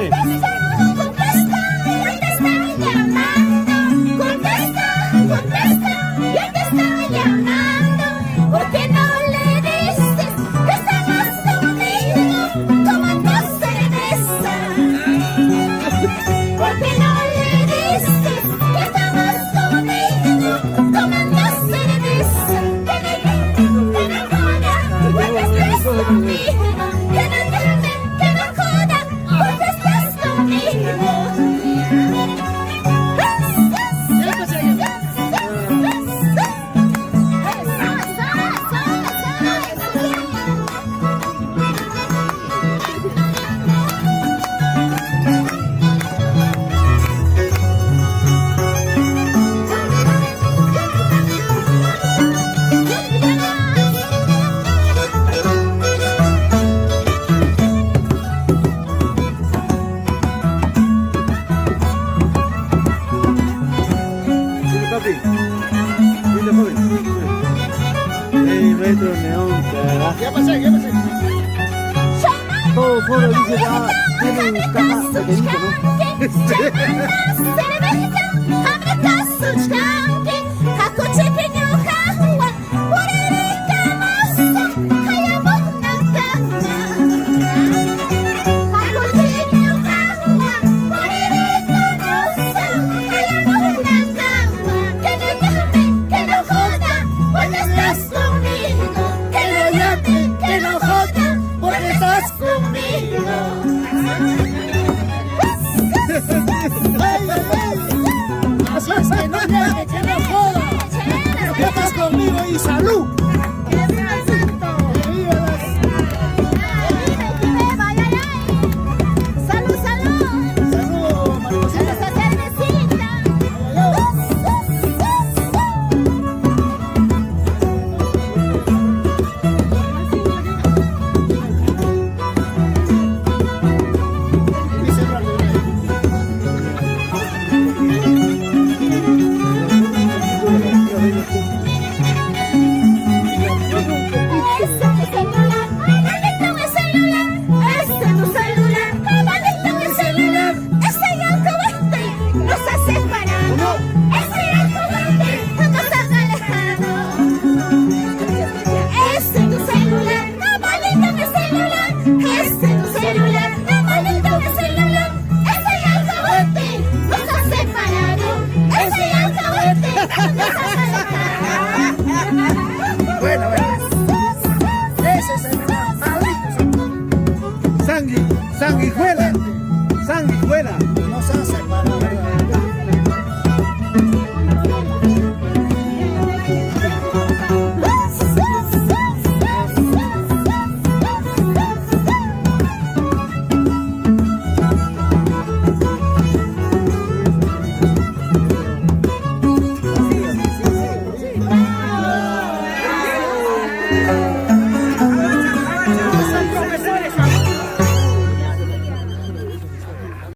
dime. Contesta, yo te estoy llamando. Contesta, contesta, yo te estoy llamando. ¿Por qué no le dices que estabas conmigo tomando cerveza? ¿Por qué no le dices que estabas conmigo tomando cerveza? Que no joda, porque estás conmigo. Que no llame, que no joda, porque estás conmigo. Dime, papi. Dile, joven. Ey, Retro Neón, carajo. ¿Qué pasó? ¿Qué pasó? Todo foro dice, tiene caja pequeñito, Así es que no llame, que no joda. Que estás conmigo y salud. Salud, salud. Salud, mariposita. Esa cervecita. Dice rápido. Bueno, bueno. Ese es el maldito. sanguijuela. Sanguijuela. No se hace para verdad.